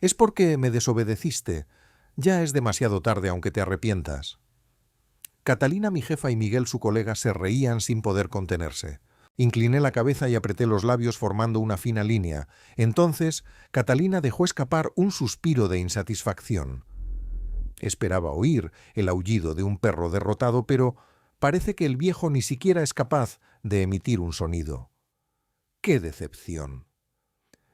Es porque me desobedeciste. Ya es demasiado tarde aunque te arrepientas. Catalina, mi jefa, y Miguel, su colega, se reían sin poder contenerse. Incliné la cabeza y apreté los labios formando una fina línea. Entonces, Catalina dejó escapar un suspiro de insatisfacción. Esperaba oír el aullido de un perro derrotado, pero parece que el viejo ni siquiera es capaz de emitir un sonido. ¡Qué decepción!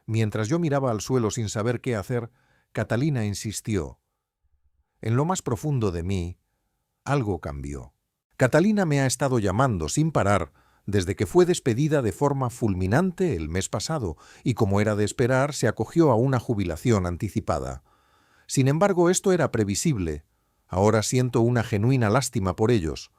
Mientras yo miraba al suelo sin saber qué hacer, Catalina insistió. En lo más profundo de mí, algo cambió. Catalina me ha estado llamando sin parar desde que fue despedida de forma fulminante el mes pasado y, como era de esperar, se acogió a una jubilación anticipada. Sin embargo, esto era previsible. Ahora siento una genuina lástima por ellos.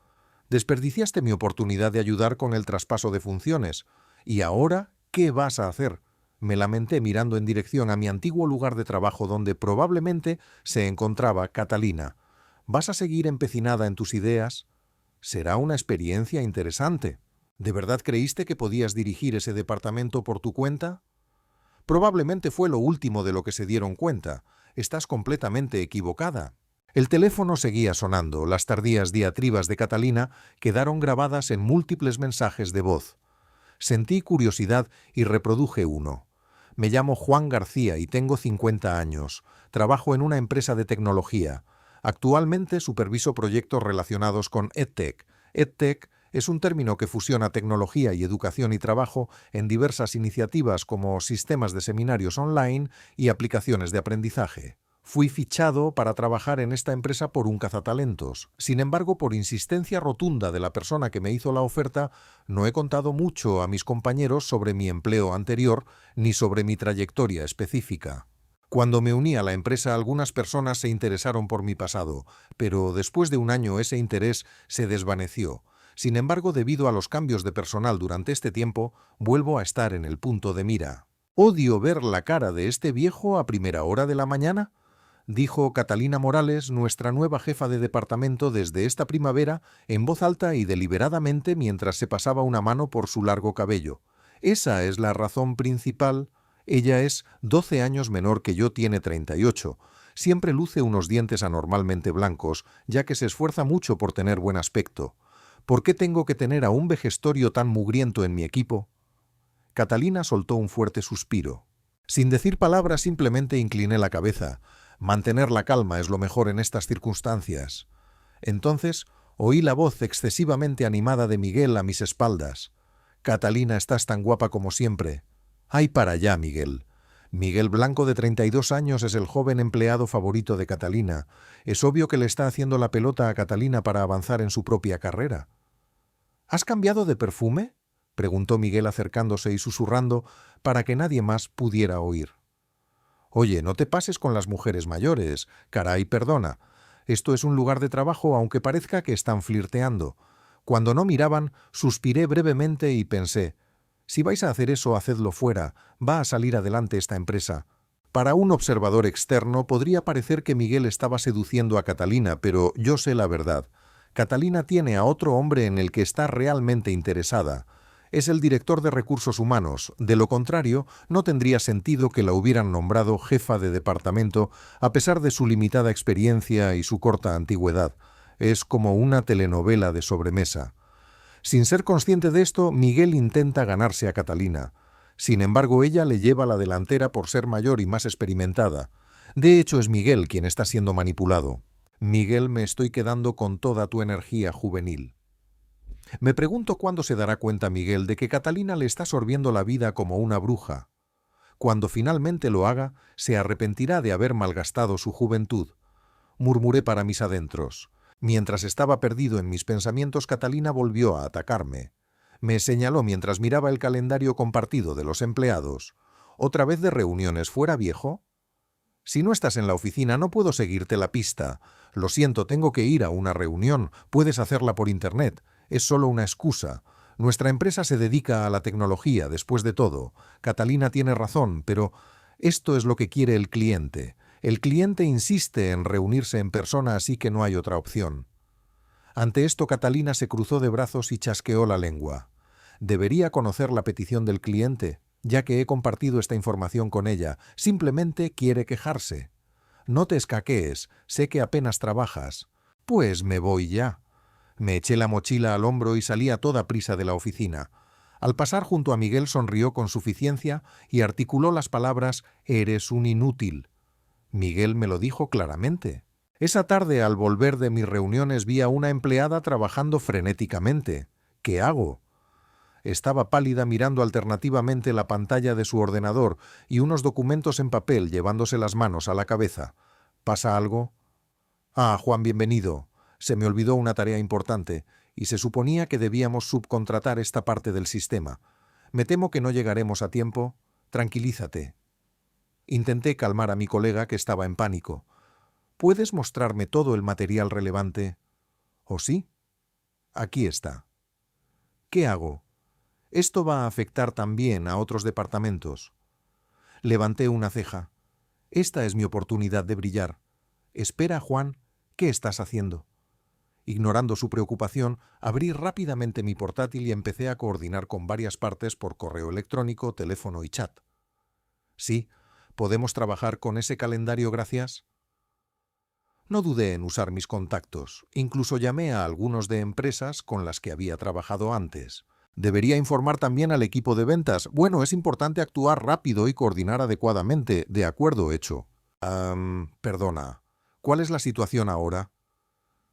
Desperdiciaste mi oportunidad de ayudar con el traspaso de funciones. ¿Y ahora qué vas a hacer? Me lamenté mirando en dirección a mi antiguo lugar de trabajo donde probablemente se encontraba Catalina. ¿Vas a seguir empecinada en tus ideas? Será una experiencia interesante. ¿De verdad creíste que podías dirigir ese departamento por tu cuenta? Probablemente fue lo último de lo que se dieron cuenta. Estás completamente equivocada. El teléfono seguía sonando. Las tardías diatribas de Catalina quedaron grabadas en múltiples mensajes de voz. Sentí curiosidad y reproduje uno. Me llamo Juan García y tengo 50 años. Trabajo en una empresa de tecnología. Actualmente superviso proyectos relacionados con EdTech. EdTech es un término que fusiona tecnología y educación y trabajo en diversas iniciativas como sistemas de seminarios online y aplicaciones de aprendizaje. Fui fichado para trabajar en esta empresa por un cazatalentos. Sin embargo, por insistencia rotunda de la persona que me hizo la oferta, no he contado mucho a mis compañeros sobre mi empleo anterior ni sobre mi trayectoria específica. Cuando me uní a la empresa, algunas personas se interesaron por mi pasado, pero después de un año ese interés se desvaneció. Sin embargo, debido a los cambios de personal durante este tiempo, vuelvo a estar en el punto de mira. «Odio ver la cara de este viejo a primera hora de la mañana», dijo Catalina Morales, nuestra nueva jefa de departamento, desde esta primavera, en voz alta y deliberadamente mientras se pasaba una mano por su largo cabello. «Esa es la razón principal». Ella es 12 años menor que yo, tiene 38. Siempre luce unos dientes anormalmente blancos, ya que se esfuerza mucho por tener buen aspecto. ¿Por qué tengo que tener a un vejestorio tan mugriento en mi equipo? Catalina soltó un fuerte suspiro. Sin decir palabras, simplemente incliné la cabeza. Mantener la calma es lo mejor en estas circunstancias. Entonces oí la voz excesivamente animada de Miguel a mis espaldas. «Catalina, estás tan guapa como siempre». «Ay, para allá, Miguel». Miguel Blanco, de 32 años, es el joven empleado favorito de Catalina. Es obvio que le está haciendo la pelota a Catalina para avanzar en su propia carrera. «¿Has cambiado de perfume?», preguntó Miguel acercándose y susurrando para que nadie más pudiera oír. «Oye, no te pases con las mujeres mayores. Caray, perdona. Esto es un lugar de trabajo, aunque parezca que están flirteando». Cuando no miraban, suspiré brevemente y pensé: si vais a hacer eso, hacedlo fuera. Va a salir adelante esta empresa. Para un observador externo podría parecer que Miguel estaba seduciendo a Catalina, pero yo sé la verdad. Catalina tiene a otro hombre en el que está realmente interesada. Es el director de recursos humanos. De lo contrario, no tendría sentido que la hubieran nombrado jefa de departamento a pesar de su limitada experiencia y su corta antigüedad. Es como una telenovela de sobremesa. Sin ser consciente de esto, Miguel intenta ganarse a Catalina. Sin embargo, ella le lleva la delantera por ser mayor y más experimentada. De hecho, es Miguel quien está siendo manipulado. «Miguel, me estoy quedando con toda tu energía juvenil». Me pregunto cuándo se dará cuenta Miguel de que Catalina le está sorbiendo la vida como una bruja. Cuando finalmente lo haga, se arrepentirá de haber malgastado su juventud. Murmuré para mis adentros. Mientras estaba perdido en mis pensamientos, Catalina volvió a atacarme. Me señaló mientras miraba el calendario compartido de los empleados. «¿Otra vez de reuniones fuera, viejo?» «Si no estás en la oficina, no puedo seguirte la pista. Lo siento, tengo que ir a una reunión. Puedes hacerla por internet. Es solo una excusa. Nuestra empresa se dedica a la tecnología, después de todo. Catalina tiene razón, pero esto es lo que quiere el cliente. El cliente insiste en reunirse en persona, así que no hay otra opción». Ante esto, Catalina se cruzó de brazos y chasqueó la lengua. «Debería conocer la petición del cliente. ya que he compartido esta información con ella. Simplemente quiere quejarse. No te escaquees, sé que apenas trabajas. Pues me voy ya. Me eché la mochila al hombro y salí a toda prisa de la oficina. Al pasar junto a Miguel sonrió con suficiencia y articuló las palabras «Eres un inútil». Miguel me lo dijo claramente. Esa tarde, al volver de mis reuniones, vi a una empleada trabajando frenéticamente. ¿Qué hago? Estaba pálida mirando alternativamente la pantalla de su ordenador y unos documentos en papel, llevándose las manos a la cabeza. ¿Pasa algo? Ah, Juan, bienvenido. Se me olvidó una tarea importante y se suponía que debíamos subcontratar esta parte del sistema. Me temo que no llegaremos a tiempo. Tranquilízate. Intenté calmar a mi colega, que estaba en pánico. ¿Puedes mostrarme todo el material relevante? ¿Oh, sí? Aquí está. ¿Qué hago? Esto va a afectar también a otros departamentos. Levanté una ceja. Esta es mi oportunidad de brillar. Espera, Juan, ¿qué estás haciendo? Ignorando su preocupación, abrí rápidamente mi portátil y empecé a coordinar con varias partes por correo electrónico, teléfono y chat. Sí, ¿podemos trabajar con ese calendario, gracias? No dudé en usar mis contactos. Incluso llamé a algunos de empresas con las que había trabajado antes. Debería informar también al equipo de ventas. Bueno, es importante actuar rápido y coordinar adecuadamente. De acuerdo, hecho. Perdona. ¿Cuál es la situación ahora?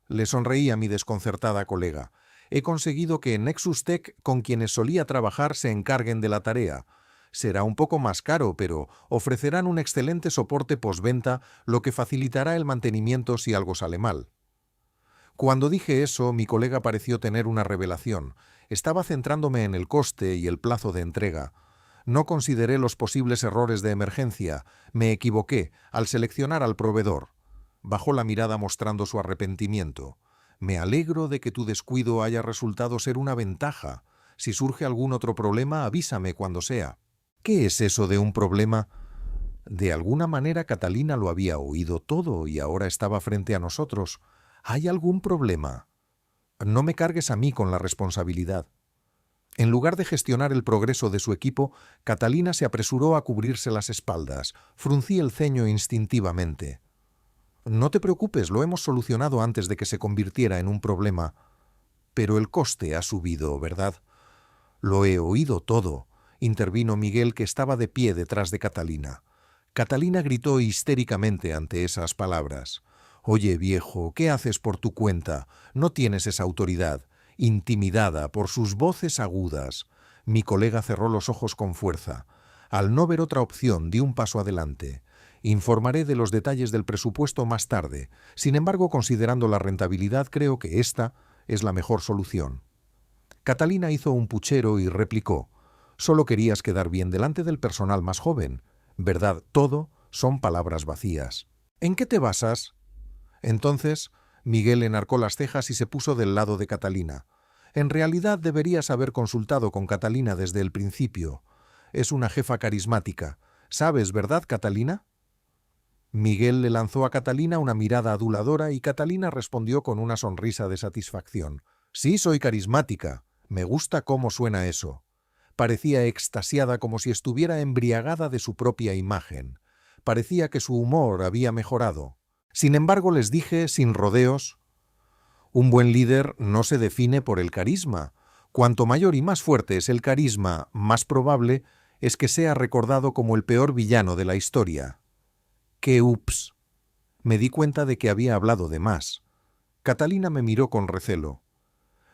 Le sonreí a mi desconcertada colega. He conseguido que Nexus Tech, con quienes solía trabajar, se encarguen de la tarea. Será un poco más caro, pero ofrecerán un excelente soporte postventa, lo que facilitará el mantenimiento si algo sale mal. Cuando dije eso, mi colega pareció tener una revelación. Estaba centrándome en el coste y el plazo de entrega. No consideré los posibles errores de emergencia. Me equivoqué al seleccionar al proveedor. Bajó la mirada mostrando su arrepentimiento. Me alegro de que tu descuido haya resultado ser una ventaja. Si surge algún otro problema, avísame cuando sea. ¿Qué es eso de un problema? De alguna manera Catalina lo había oído todo y ahora estaba frente a nosotros. ¿Hay algún problema? No me cargues a mí con la responsabilidad. En lugar de gestionar el progreso de su equipo, Catalina se apresuró a cubrirse las espaldas. Fruncí el ceño instintivamente. No te preocupes, lo hemos solucionado antes de que se convirtiera en un problema. Pero el coste ha subido, ¿verdad? Lo he oído todo, intervino Miguel, que estaba de pie detrás de Catalina. Catalina gritó histéricamente ante esas palabras. «Oye, viejo, ¿qué haces por tu cuenta? No tienes esa autoridad». Intimidada por sus voces agudas, mi colega cerró los ojos con fuerza. Al no ver otra opción, di un paso adelante. Informaré de los detalles del presupuesto más tarde. Sin embargo, considerando la rentabilidad, creo que esta es la mejor solución. Catalina hizo un puchero y replicó: «Solo querías quedar bien delante del personal más joven. ¿Verdad? Todo son palabras vacías». «¿En qué te basas?» Entonces, Miguel enarcó las cejas y se puso del lado de Catalina. «En realidad deberías haber consultado con Catalina desde el principio. Es una jefa carismática. ¿Sabes, verdad, Catalina?» Miguel le lanzó a Catalina una mirada aduladora y Catalina respondió con una sonrisa de satisfacción. «Sí, soy carismática. Me gusta cómo suena eso». Parecía extasiada, como si estuviera embriagada de su propia imagen. Parecía que su humor había mejorado. Sin embargo, les dije, sin rodeos: «Un buen líder no se define por el carisma. Cuanto mayor y más fuerte es el carisma, más probable es que sea recordado como el peor villano de la historia». ¡Qué ups! Me di cuenta de que había hablado de más. Catalina me miró con recelo.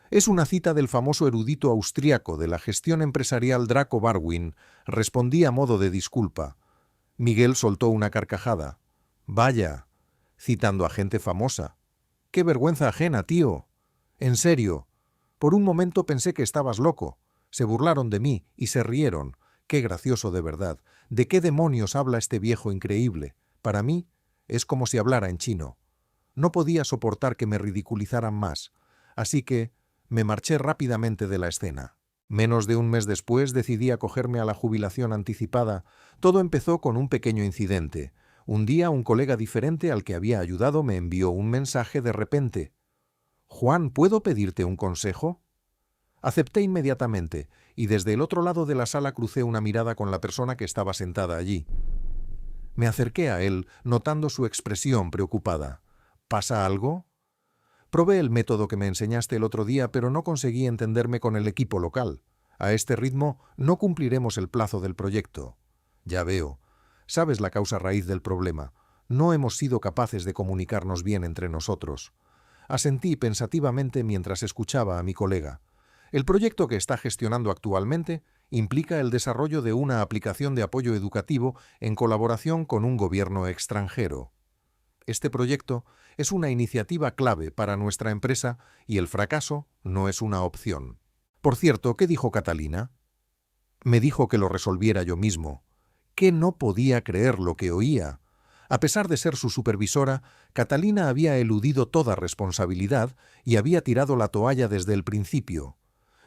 «Es una cita del famoso erudito austriaco de la gestión empresarial Draco Barwin», respondí a modo de disculpa. Miguel soltó una carcajada. «Vaya, citando a gente famosa. ¡Qué vergüenza ajena, tío! En serio, por un momento pensé que estabas loco. Se burlaron de mí y se rieron. Qué gracioso, de verdad. ¿De qué demonios habla este viejo increíble? Para mí es como si hablara en chino». No podía soportar que me ridiculizaran más, así que me marché rápidamente de la escena. Menos de un mes después decidí acogerme a la jubilación anticipada. Todo empezó con un pequeño incidente. Un día un colega diferente al que había ayudado me envió un mensaje de repente. «Juan, ¿puedo pedirte un consejo?» Acepté inmediatamente, y desde el otro lado de la sala crucé una mirada con la persona que estaba sentada allí. Me acerqué a él, notando su expresión preocupada. ¿Pasa algo? Probé el método que me enseñaste el otro día, pero no conseguí entenderme con el equipo local. A este ritmo no cumpliremos el plazo del proyecto. Ya veo. Sabes la causa raíz del problema. No hemos sido capaces de comunicarnos bien entre nosotros. Asentí pensativamente mientras escuchaba a mi colega. El proyecto que está gestionando actualmente implica el desarrollo de una aplicación de apoyo educativo en colaboración con un gobierno extranjero. Este proyecto es una iniciativa clave para nuestra empresa y el fracaso no es una opción. Por cierto, ¿qué dijo Catalina? Me dijo que lo resolviera yo mismo, que no podía creer lo que oía. A pesar de ser su supervisora, Catalina había eludido toda responsabilidad y había tirado la toalla desde el principio.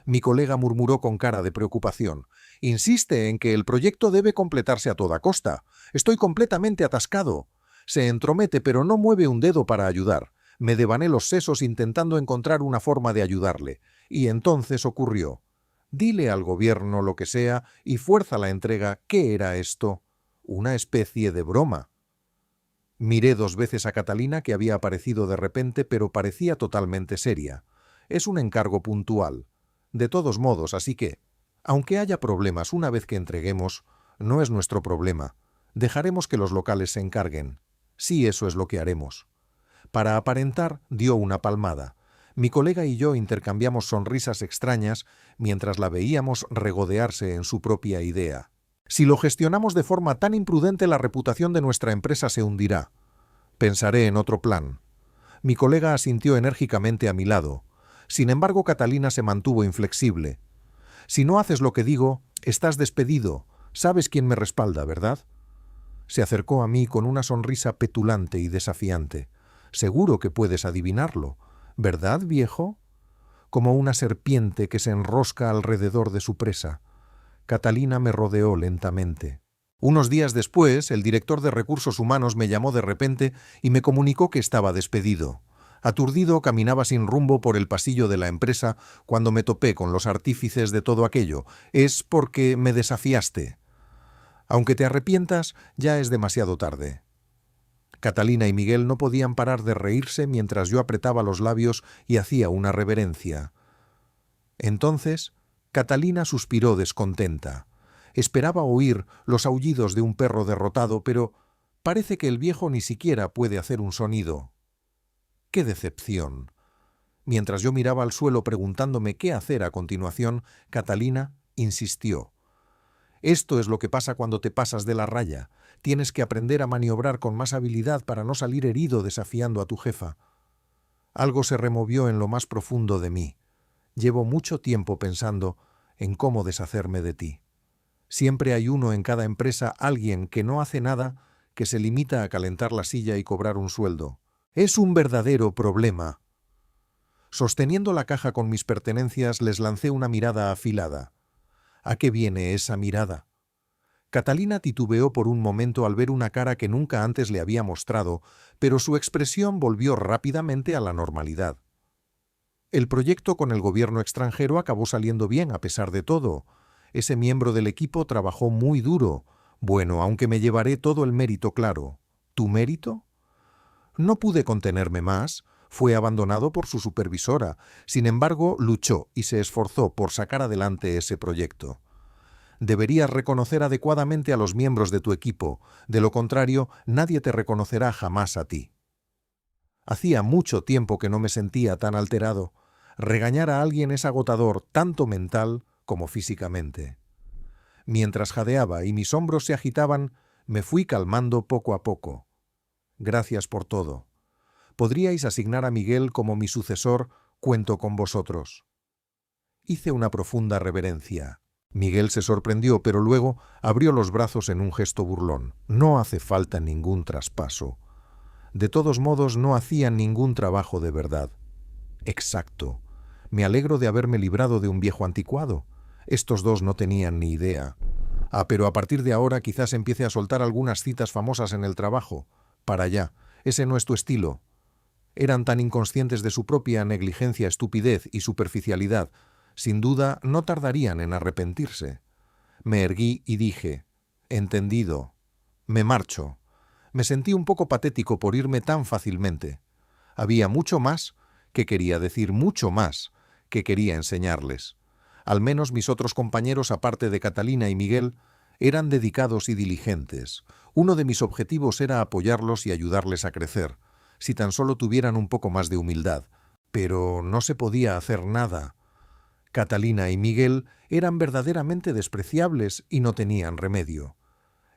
Mi colega murmuró con cara de preocupación. Insiste en que el proyecto debe completarse a toda costa. Estoy completamente atascado. Se entromete pero no mueve un dedo para ayudar. Me devané los sesos intentando encontrar una forma de ayudarle. Y entonces ocurrió. Dile al gobierno lo que sea y fuerza la entrega. ¿Qué era esto? Una especie de broma. Miré 2 veces a Catalina, que había aparecido de repente, pero parecía totalmente seria. Es un encargo puntual. De todos modos, así que, aunque haya problemas una vez que entreguemos, no es nuestro problema. Dejaremos que los locales se encarguen. Sí, eso es lo que haremos. Para aparentar, dio una palmada. Mi colega y yo intercambiamos sonrisas extrañas mientras la veíamos regodearse en su propia idea. Si lo gestionamos de forma tan imprudente, la reputación de nuestra empresa se hundirá. Pensaré en otro plan. Mi colega asintió enérgicamente a mi lado. Sin embargo, Catalina se mantuvo inflexible. Si no haces lo que digo, estás despedido. Sabes quién me respalda, ¿verdad? Se acercó a mí con una sonrisa petulante y desafiante. Seguro que puedes adivinarlo, ¿verdad, viejo? Como una serpiente que se enrosca alrededor de su presa. Catalina me rodeó lentamente. Unos días después, el director de Recursos Humanos me llamó de repente y me comunicó que estaba despedido. Aturdido, caminaba sin rumbo por el pasillo de la empresa cuando me topé con los artífices de todo aquello. Es porque me desafiaste. Aunque te arrepientas, ya es demasiado tarde. Catalina y Miguel no podían parar de reírse mientras yo apretaba los labios y hacía una reverencia. Entonces, Catalina suspiró descontenta. Esperaba oír los aullidos de un perro derrotado, pero parece que el viejo ni siquiera puede hacer un sonido. ¡Qué decepción! Mientras yo miraba al suelo preguntándome qué hacer a continuación, Catalina insistió. Esto es lo que pasa cuando te pasas de la raya. Tienes que aprender a maniobrar con más habilidad para no salir herido desafiando a tu jefa. Algo se removió en lo más profundo de mí. Llevo mucho tiempo pensando en cómo deshacerme de ti. Siempre hay uno en cada empresa, alguien que no hace nada, que se limita a calentar la silla y cobrar un sueldo. Es un verdadero problema. Sosteniendo la caja con mis pertenencias, les lancé una mirada afilada. ¿A qué viene esa mirada? Catalina titubeó por un momento al ver una cara que nunca antes le había mostrado, pero su expresión volvió rápidamente a la normalidad. El proyecto con el gobierno extranjero acabó saliendo bien a pesar de todo. Ese miembro del equipo trabajó muy duro. Bueno, aunque me llevaré todo el mérito, claro. ¿Tu mérito? No pude contenerme más. Fue abandonado por su supervisora. Sin embargo, luchó y se esforzó por sacar adelante ese proyecto. Deberías reconocer adecuadamente a los miembros de tu equipo. De lo contrario, nadie te reconocerá jamás a ti. Hacía mucho tiempo que no me sentía tan alterado. Regañar a alguien es agotador, tanto mental como físicamente. Mientras jadeaba y mis hombros se agitaban, me fui calmando poco a poco. Gracias por todo. ¿Podríais asignar a Miguel como mi sucesor? Cuento con vosotros. Hice una profunda reverencia. Miguel se sorprendió, pero luego abrió los brazos en un gesto burlón. No hace falta ningún traspaso. De todos modos, no hacían ningún trabajo de verdad. Exacto. Me alegro de haberme librado de un viejo anticuado. Estos dos no tenían ni idea. Pero a partir de ahora quizás empiece a soltar algunas citas famosas en el trabajo. Para allá. Ese no es tu estilo. Eran tan inconscientes de su propia negligencia, estupidez y superficialidad. Sin duda, no tardarían en arrepentirse. Me erguí y dije, «Entendido. Me marcho». Me sentí un poco patético por irme tan fácilmente. Había mucho más, que quería decir mucho más, que quería enseñarles. Al menos mis otros compañeros, aparte de Catalina y Miguel, eran dedicados y diligentes. Uno de mis objetivos era apoyarlos y ayudarles a crecer, si tan solo tuvieran un poco más de humildad. Pero no se podía hacer nada. Catalina y Miguel eran verdaderamente despreciables y no tenían remedio.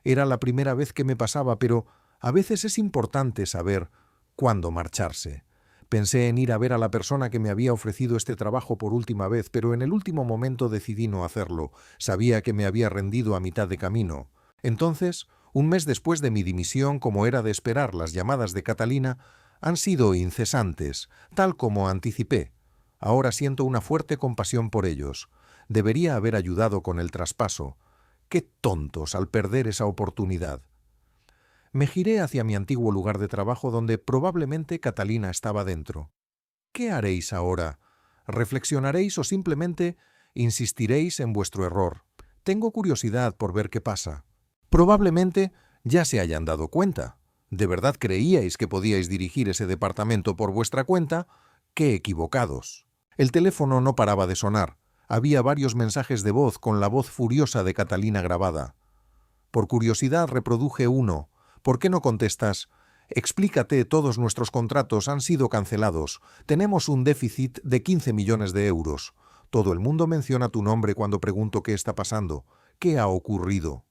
Era la primera vez que me pasaba, pero a veces es importante saber cuándo marcharse. Pensé en ir a ver a la persona que me había ofrecido este trabajo por última vez, pero en el último momento decidí no hacerlo. Sabía que me había rendido a mitad de camino. Entonces, un mes después de mi dimisión, como era de esperar, las llamadas de Catalina han sido incesantes, tal como anticipé. Ahora siento una fuerte compasión por ellos. Debería haber ayudado con el traspaso. ¡Qué tontos al perder esa oportunidad! Me giré hacia mi antiguo lugar de trabajo donde probablemente Catalina estaba dentro. ¿Qué haréis ahora? ¿Reflexionaréis o simplemente insistiréis en vuestro error? Tengo curiosidad por ver qué pasa. Probablemente ya se hayan dado cuenta. ¿De verdad creíais que podíais dirigir ese departamento por vuestra cuenta? ¡Qué equivocados! El teléfono no paraba de sonar. Había varios mensajes de voz con la voz furiosa de Catalina grabada. Por curiosidad reproduje uno. ¿Por qué no contestas? Explícate, todos nuestros contratos han sido cancelados. Tenemos un déficit de 15 millones de euros. Todo el mundo menciona tu nombre cuando pregunto qué está pasando. ¿Qué ha ocurrido?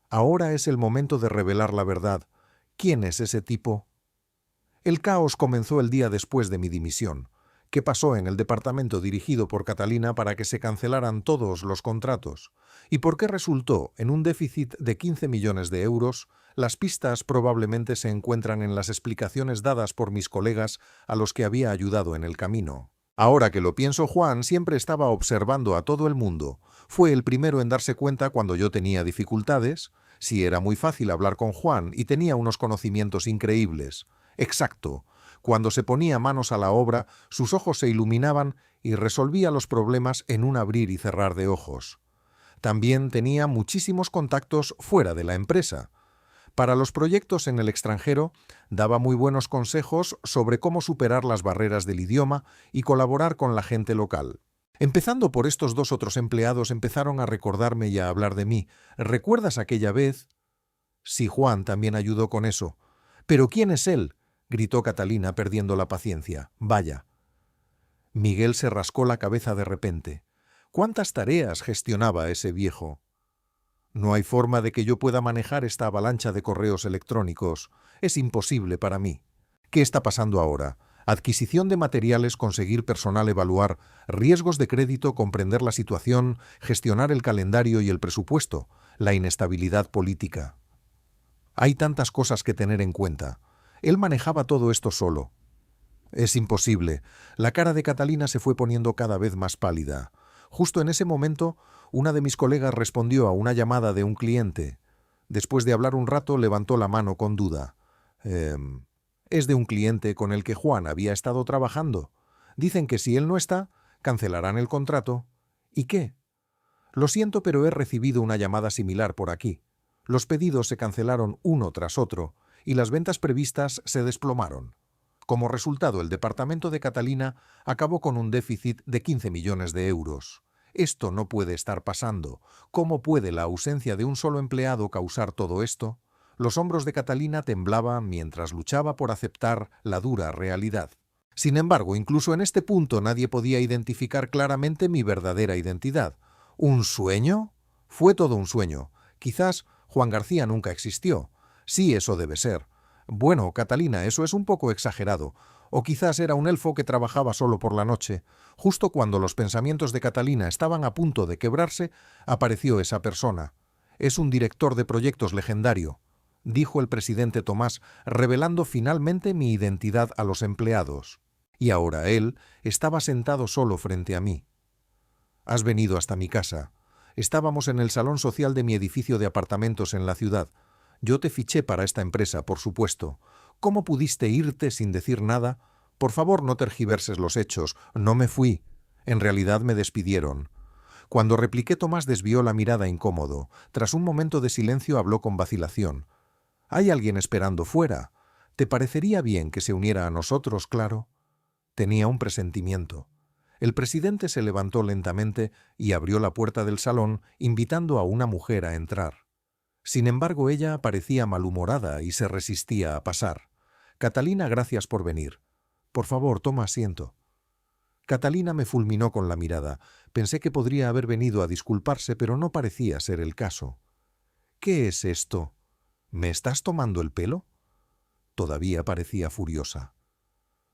Ahora es el momento de revelar la verdad. ¿Quién es ese tipo? El caos comenzó el día después de mi dimisión. ¿Qué pasó en el departamento dirigido por Catalina para que se cancelaran todos los contratos? ¿Y por qué resultó en un déficit de 15 millones de euros? Las pistas probablemente se encuentran en las explicaciones dadas por mis colegas a los que había ayudado en el camino. Ahora que lo pienso, Juan siempre estaba observando a todo el mundo. Fue el primero en darse cuenta cuando yo tenía dificultades. Sí, era muy fácil hablar con Juan y tenía unos conocimientos increíbles. Exacto. Cuando se ponía manos a la obra, sus ojos se iluminaban y resolvía los problemas en un abrir y cerrar de ojos. También tenía muchísimos contactos fuera de la empresa. Para los proyectos en el extranjero, daba muy buenos consejos sobre cómo superar las barreras del idioma y colaborar con la gente local. Empezando por estos dos otros empleados, empezaron a recordarme y a hablar de mí. ¿Recuerdas aquella vez? Sí, Juan también ayudó con eso. ¿Pero quién es él?, gritó Catalina, perdiendo la paciencia. Vaya. Miguel se rascó la cabeza de repente. ¿Cuántas tareas gestionaba ese viejo? No hay forma de que yo pueda manejar esta avalancha de correos electrónicos. Es imposible para mí. ¿Qué está pasando ahora? Adquisición de materiales, conseguir personal, evaluar riesgos de crédito, comprender la situación, gestionar el calendario y el presupuesto, la inestabilidad política. Hay tantas cosas que tener en cuenta. Él manejaba todo esto solo. Es imposible. La cara de Catalina se fue poniendo cada vez más pálida. Justo en ese momento, una de mis colegas respondió a una llamada de un cliente. Después de hablar un rato, levantó la mano con duda. Es de un cliente con el que Juan había estado trabajando. Dicen que si él no está, cancelarán el contrato. ¿Y qué? Lo siento, pero he recibido una llamada similar por aquí. Los pedidos se cancelaron uno tras otro y las ventas previstas se desplomaron. Como resultado, el departamento de Catalina acabó con un déficit de 15 millones de euros. Esto no puede estar pasando. ¿Cómo puede la ausencia de un solo empleado causar todo esto? Los hombros de Catalina temblaban mientras luchaba por aceptar la dura realidad. Sin embargo, incluso en este punto nadie podía identificar claramente mi verdadera identidad. ¿Un sueño? Fue todo un sueño. Quizás Juan García nunca existió. Sí, eso debe ser. Bueno, Catalina, eso es un poco exagerado. O quizás era un elfo que trabajaba solo por la noche. Justo cuando los pensamientos de Catalina estaban a punto de quebrarse, apareció esa persona. Es un director de proyectos legendario, dijo el presidente Tomás, revelando finalmente mi identidad a los empleados. Y ahora él estaba sentado solo frente a mí. Has venido hasta mi casa. Estábamos en el salón social de mi edificio de apartamentos en la ciudad. Yo te fiché para esta empresa, por supuesto. ¿Cómo pudiste irte sin decir nada? Por favor, no tergiverses los hechos. No me fui. En realidad me despidieron. Cuando repliqué, Tomás desvió la mirada incómodo. Tras un momento de silencio habló con vacilación. «Hay alguien esperando fuera. ¿Te parecería bien que se uniera a nosotros, claro?» Tenía un presentimiento. El presidente se levantó lentamente y abrió la puerta del salón, invitando a una mujer a entrar. Sin embargo, ella parecía malhumorada y se resistía a pasar. «Catalina, gracias por venir. Por favor, toma asiento». Catalina me fulminó con la mirada. Pensé que podría haber venido a disculparse, pero no parecía ser el caso. «¿Qué es esto? ¿Me estás tomando el pelo?» Todavía parecía furiosa.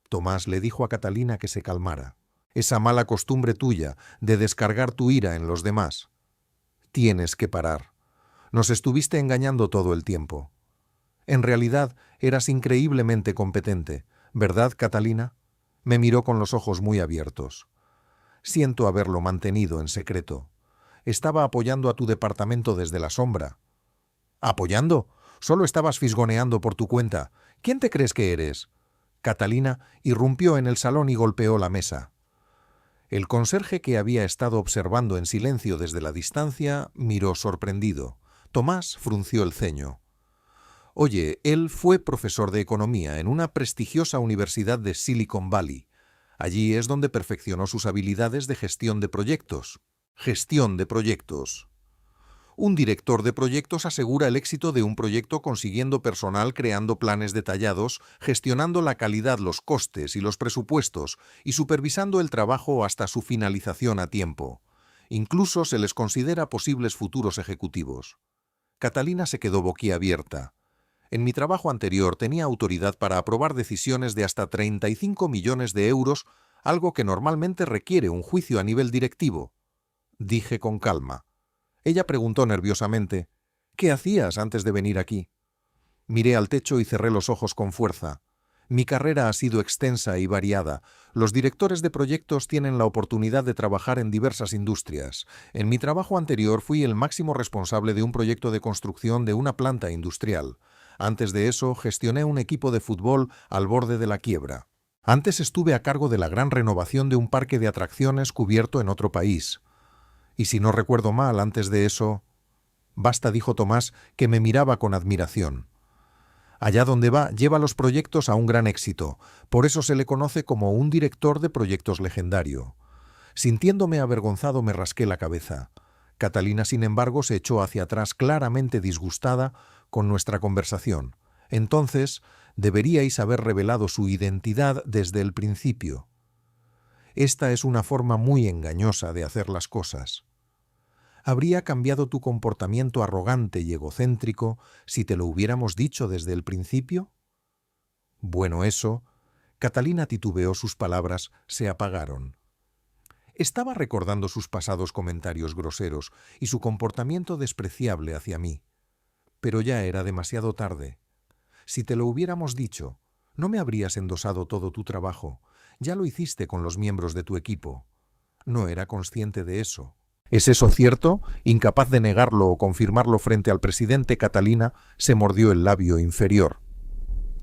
Tomás le dijo a Catalina que se calmara. «Esa mala costumbre tuya de descargar tu ira en los demás. Tienes que parar. Nos estuviste engañando todo el tiempo. En realidad, eras increíblemente competente, ¿verdad, Catalina?» Me miró con los ojos muy abiertos. «Siento haberlo mantenido en secreto. Estaba apoyando a tu departamento desde la sombra». «¿Apoyando? Solo estabas fisgoneando por tu cuenta. ¿Quién te crees que eres?» Catalina irrumpió en el salón y golpeó la mesa. El conserje, que había estado observando en silencio desde la distancia, miró sorprendido. Tomás frunció el ceño. «Oye, él fue profesor de economía en una prestigiosa universidad de Silicon Valley. Allí es donde perfeccionó sus habilidades de gestión de proyectos». «Gestión de proyectos». Un director de proyectos asegura el éxito de un proyecto consiguiendo personal, creando planes detallados, gestionando la calidad, los costes y los presupuestos y supervisando el trabajo hasta su finalización a tiempo. Incluso se les considera posibles futuros ejecutivos. Catalina se quedó boquiabierta. En mi trabajo anterior tenía autoridad para aprobar decisiones de hasta 35 millones de euros, algo que normalmente requiere un juicio a nivel directivo. Dije con calma. Ella preguntó nerviosamente, «¿Qué hacías antes de venir aquí?» Miré al techo y cerré los ojos con fuerza. Mi carrera ha sido extensa y variada. Los directores de proyectos tienen la oportunidad de trabajar en diversas industrias. En mi trabajo anterior fui el máximo responsable de un proyecto de construcción de una planta industrial. Antes de eso, gestioné un equipo de fútbol al borde de la quiebra. Antes estuve a cargo de la gran renovación de un parque de atracciones cubierto en otro país. Y si no recuerdo mal, antes de eso... Basta, dijo Tomás, que me miraba con admiración. Allá donde va, lleva los proyectos a un gran éxito. Por eso se le conoce como un director de proyectos legendario. Sintiéndome avergonzado, me rasqué la cabeza. Catalina, sin embargo, se echó hacia atrás, claramente disgustada con nuestra conversación. Entonces, deberíais haber revelado su identidad desde el principio. Esta es una forma muy engañosa de hacer las cosas. ¿Habría cambiado tu comportamiento arrogante y egocéntrico si te lo hubiéramos dicho desde el principio? Bueno, eso... Catalina titubeó, sus palabras se apagaron. Estaba recordando sus pasados comentarios groseros y su comportamiento despreciable hacia mí. Pero ya era demasiado tarde. Si te lo hubiéramos dicho, no me habrías endosado todo tu trabajo. Ya lo hiciste con los miembros de tu equipo. No era consciente de eso. ¿Es eso cierto? Incapaz de negarlo o confirmarlo frente al presidente, Catalina se mordió el labio inferior.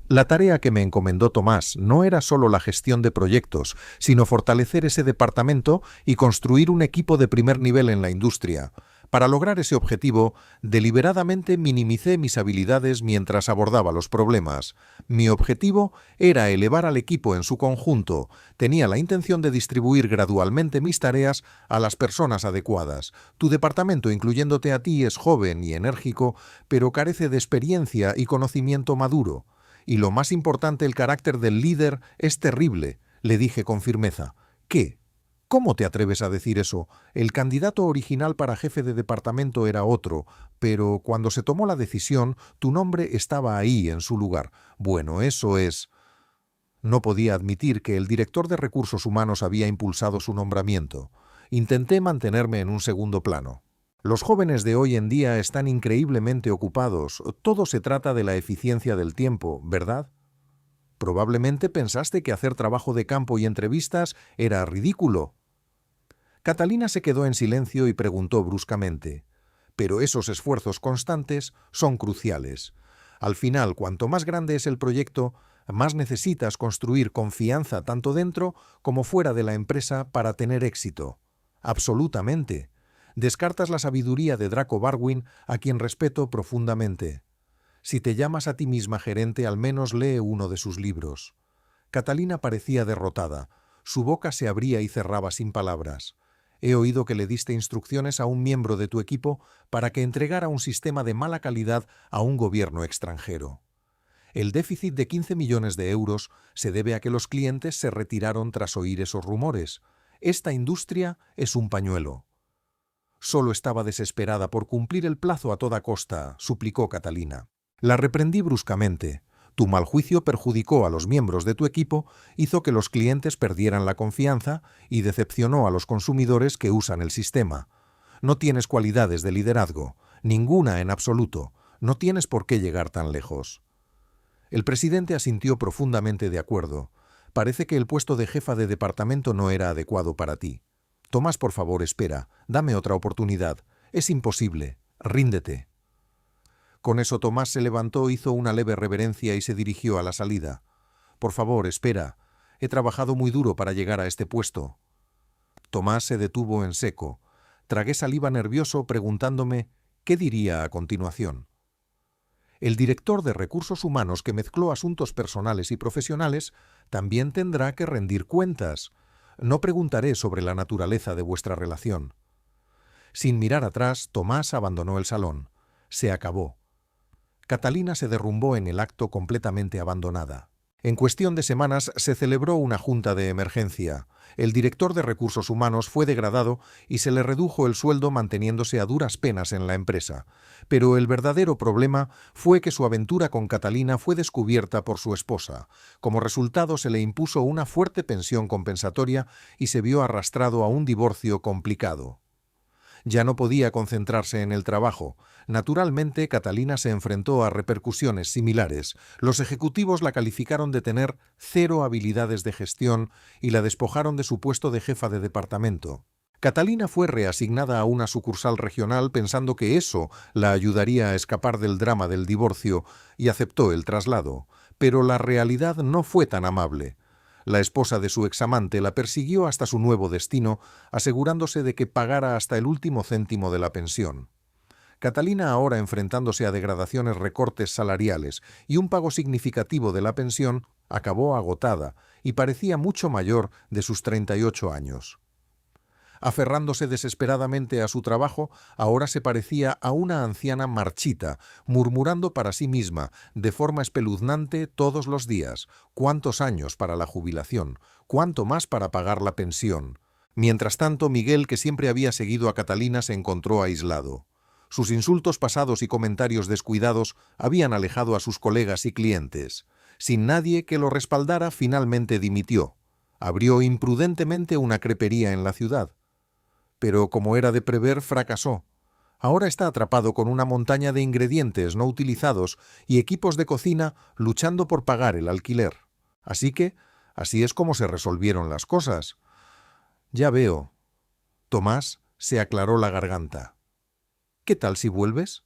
La tarea que me encomendó Tomás no era solo la gestión de proyectos, sino fortalecer ese departamento y construir un equipo de primer nivel en la industria. Para lograr ese objetivo, deliberadamente minimicé mis habilidades mientras abordaba los problemas. Mi objetivo era elevar al equipo en su conjunto. Tenía la intención de distribuir gradualmente mis tareas a las personas adecuadas. Tu departamento, incluyéndote a ti, es joven y enérgico, pero carece de experiencia y conocimiento maduro. Y lo más importante, el carácter del líder es terrible, le dije con firmeza. ¿Qué? ¿Cómo te atreves a decir eso? El candidato original para jefe de departamento era otro, pero cuando se tomó la decisión, tu nombre estaba ahí en su lugar. Bueno, eso es... No podía admitir que el director de recursos humanos había impulsado su nombramiento. Intenté mantenerme en un segundo plano. Los jóvenes de hoy en día están increíblemente ocupados. Todo se trata de la eficiencia del tiempo, ¿verdad? Probablemente pensaste que hacer trabajo de campo y entrevistas era ridículo. Catalina se quedó en silencio y preguntó bruscamente. Pero esos esfuerzos constantes son cruciales. Al final, cuanto más grande es el proyecto, Más necesitas construir confianza tanto dentro como fuera de la empresa para tener éxito. Absolutamente. Descartas la sabiduría de Draco Barwin, a quien respeto profundamente. Si te llamas a ti misma gerente, al menos lee uno de sus libros. Catalina parecía derrotada. Su boca se abría y cerraba sin palabras. He oído que le diste instrucciones a un miembro de tu equipo para que entregara un sistema de mala calidad a un gobierno extranjero. El déficit de 15 millones de euros se debe a que los clientes se retiraron tras oír esos rumores. Esta industria es un pañuelo. Solo estaba desesperada por cumplir el plazo a toda costa, suplicó Catalina. La reprendí bruscamente. Tu mal juicio perjudicó a los miembros de tu equipo, hizo que los clientes perdieran la confianza y decepcionó a los consumidores que usan el sistema. No tienes cualidades de liderazgo, ninguna en absoluto. No tienes por qué llegar tan lejos. El presidente asintió profundamente de acuerdo. Parece que el puesto de jefa de departamento no era adecuado para ti. Tomás, por favor, espera. Dame otra oportunidad. Es imposible. Ríndete. Con eso Tomás se levantó, hizo una leve reverencia y se dirigió a la salida. Por favor, espera. He trabajado muy duro para llegar a este puesto. Tomás se detuvo en seco. Tragué saliva nervioso preguntándome ¿qué diría a continuación? El director de Recursos Humanos, que mezcló asuntos personales y profesionales, también tendrá que rendir cuentas. No preguntaré sobre la naturaleza de vuestra relación. Sin mirar atrás, Tomás abandonó el salón. Se acabó. Catalina se derrumbó en el acto completamente abandonada. En cuestión de semanas se celebró una junta de emergencia. El director de Recursos Humanos fue degradado y se le redujo el sueldo manteniéndose a duras penas en la empresa. Pero el verdadero problema fue que su aventura con Catalina fue descubierta por su esposa. Como resultado se le impuso una fuerte pensión compensatoria y se vio arrastrado a un divorcio complicado. Ya no podía concentrarse en el trabajo. Naturalmente, Catalina se enfrentó a repercusiones similares. Los ejecutivos la calificaron de tener 0 habilidades de gestión y la despojaron de su puesto de jefa de departamento. Catalina fue reasignada a una sucursal regional pensando que eso la ayudaría a escapar del drama del divorcio y aceptó el traslado. Pero la realidad no fue tan amable. La esposa de su examante la persiguió hasta su nuevo destino, asegurándose de que pagara hasta el último céntimo de la pensión. Catalina, ahora enfrentándose a degradaciones, recortes salariales y un pago significativo de la pensión, acabó agotada y parecía mucho mayor de sus 38 años. Aferrándose desesperadamente a su trabajo, ahora se parecía a una anciana marchita, murmurando para sí misma, de forma espeluznante todos los días, ¿cuántos años para la jubilación? ¿Cuánto más para pagar la pensión? Mientras tanto, Miguel, que siempre había seguido a Catalina, se encontró aislado. Sus insultos pasados y comentarios descuidados habían alejado a sus colegas y clientes. Sin nadie que lo respaldara, finalmente dimitió. Abrió imprudentemente una crepería en la ciudad. Pero, como era de prever, fracasó. Ahora está atrapado con una montaña de ingredientes no utilizados y equipos de cocina luchando por pagar el alquiler. Así es como se resolvieron las cosas. Ya veo. Tomás se aclaró la garganta. ¿Qué tal si vuelves?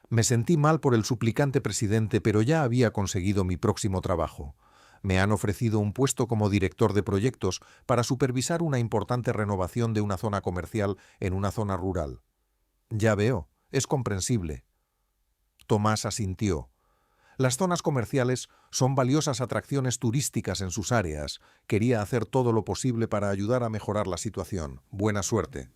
Me sentí mal por el suplicante presidente, pero ya había conseguido mi próximo trabajo. Me han ofrecido un puesto como director de proyectos para supervisar una importante renovación de una zona comercial en una zona rural. Ya veo, es comprensible. Tomás asintió. Las zonas comerciales son valiosas atracciones turísticas en sus áreas. Quería hacer todo lo posible para ayudar a mejorar la situación. Buena suerte.